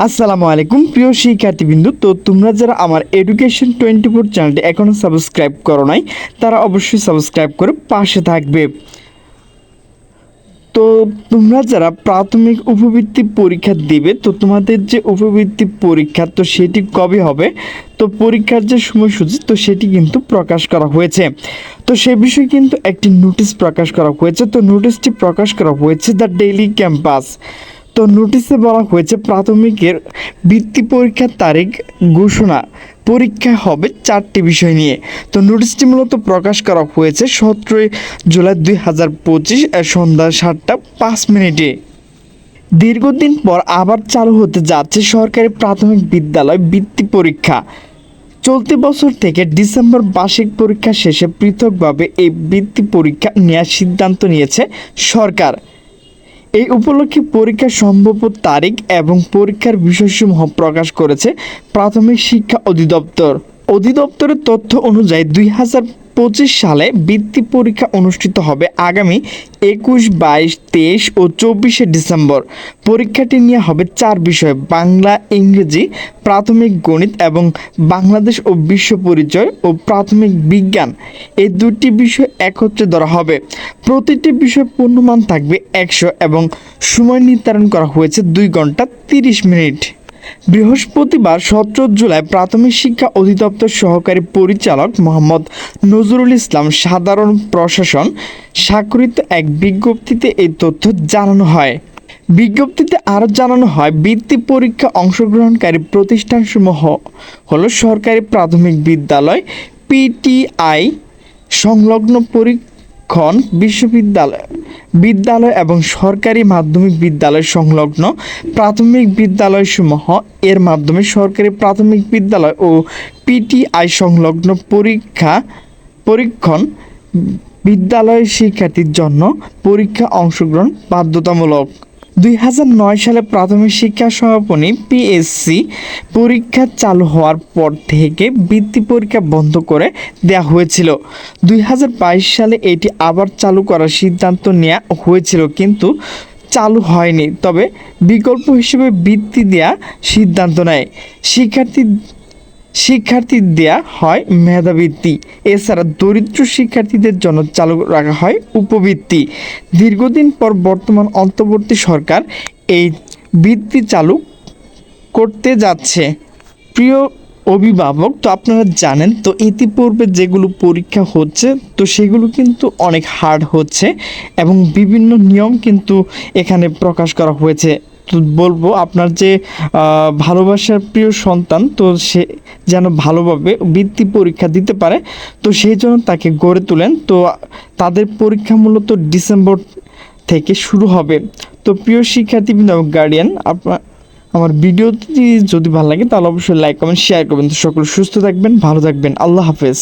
আসসালামু আলাইকুম প্রিয় শিক্ষার্থীবৃন্দ। তো তোমরা যারা আমার এডুকেশন 24 চ্যানেলটি এখনও সাবস্ক্রাইব করো নাই তারা অবশ্যই সাবস্ক্রাইব করে পাশে থাকবে। তো তোমরা যারা প্রাথমিক উপবৃত্তি পরীক্ষা দিবে, তো তোমাদের যে উপবৃত্তি পরীক্ষা তো সেটি কবে হবে, তো পরীক্ষার যে সময়সূচি তো সেটি কিন্তু প্রকাশ করা হয়েছে। তো সে বিষয়ে কিন্তু একটি নোটিশ প্রকাশ করা হয়েছে। তো নোটিশটি প্রকাশ করা হয়েছে দ্য ডেইলি ক্যাম্পাস। তো নোটিশে বলা হয়েছে প্রাথমিকের বৃত্তি পরীক্ষার তারিখ ঘোষণা, পরীক্ষা হবে 4টি বিষয় নিয়ে। তো নোটিশটি মূলত প্রকাশ করা হয়েছে 17 জুলাই 2025 সন্ধ্যা 7টা 5 মিনিটে। দীর্ঘদিন পর আবার চালু হতে যাচ্ছে সরকারি প্রাথমিক বিদ্যালয় বৃত্তি পরীক্ষা। চলতি বছর থেকে ডিসেম্বর বার্ষিক পরীক্ষা শেষে পৃথকভাবে এই বৃত্তি পরীক্ষা নেওয়ার সিদ্ধান্ত নিয়েছে সরকার। এই উপলক্ষে পরীক্ষার সম্ভাব্য তারিখ এবং পরীক্ষার বিষয়সমূহ প্রকাশ করেছে প্রাথমিক শিক্ষা অধিদপ্তরের তথ্য অনুযায়ী 2025 সালে বৃত্তি পরীক্ষা অনুষ্ঠিত হবে আগামী 21, 22, 23 ও 24 ডিসেম্বর। পরীক্ষাটি নিয়ে হবে 4 বিষয়: বাংলা, ইংরেজি, প্রাথমিক গণিত এবং বাংলাদেশ ও বিশ্ব পরিচয় ও প্রাথমিক বিজ্ঞান। এই 2টি বিষয় একত্রে ধরা হবে। প্রতিটি বিষয় পূর্ণমান থাকবে 100 এবং সময় নির্ধারণ করা হয়েছে 2 ঘন্টা 30 মিনিট। বৃহস্পতিবার 17 জুলাই প্রাথমিক শিক্ষা অধিদপ্তর সহকারী পরিচালক মোহাম্মদ নজরুল ইসলাম সাধারণ প্রশাসন স্বাক্ষরিত এক বিজ্ঞপ্তিতে এই তথ্য জানানো হয়। বিজ্ঞপ্তিতে আরও জানানো হয়, বৃত্তি পরীক্ষা অংশগ্রহণকারী প্রতিষ্ঠানসমূহ হলো সরকারি প্রাথমিক বিদ্যালয়, পিটিআই সংলগ্ন পরীক্ষণ বিদ্যালয় এবং সরকারি মাধ্যমিক বিদ্যালয় সংলগ্ন প্রাথমিক বিদ্যালয়সমূহ। এর মাধ্যমে সরকারি প্রাথমিক বিদ্যালয় ও পিটিআই সংলগ্ন পরীক্ষণ বিদ্যালয়ের শিক্ষার্থীর জন্য পরীক্ষা অংশগ্রহণ বাধ্যতামূলক। 2009 সালে প্রাথমিক শিক্ষা সমাপনী পিএসসি পরীক্ষা চালু হওয়ার পর থেকে বৃত্তি পরীক্ষা বন্ধ করে দেওয়া হয়েছিল। 2022 সালে এটি আবার চালু করার সিদ্ধান্ত নেওয়া হয়েছিল, কিন্তু চালু হয়নি। তবে বিকল্প হিসেবে বৃত্তি দেওয়া সিদ্ধান্ত নেয় শিক্ষার্থী দেয়া হয় মেধাবৃত্তি। এছাড়া দরিদ্র শিক্ষার্থীদের জন্য চালু রাখা হয় উপবৃত্তি। দীর্ঘদিন পর বর্তমান অন্তর্বর্তী সরকার এই বৃত্তি চালু করতে যাচ্ছে। প্রিয় অভিভাবক, তো আপনারা জানেন তো ইতিপূর্বে যেগুলো পরীক্ষা হচ্ছে তো সেগুলো কিন্তু অনেক হার্ড হচ্ছে এবং বিভিন্ন নিয়ম কিন্তু এখানে প্রকাশ করা হয়েছে। তো বলবো আপনার যে ভালোবাসার প্রিয় সন্তান তো সে যেন ভালোভাবে বৃত্তি পরীক্ষা দিতে পারে, তো সেই জন্য তাকে গড়ে তোলেন। তো তাদের পরীক্ষা মূলত ডিসেম্বর থেকে শুরু হবে। তো প্রিয় শিক্ষার্থীবৃন্দ এবং গার্ডিয়ান, আমার ভিডিওটি যদি ভালো লাগে তাহলে অবশ্যই লাইক, কমেন্ট, শেয়ার করবেন। তো সকলে সুস্থ থাকবেন, ভালো থাকবেন। আল্লাহ হাফেজ।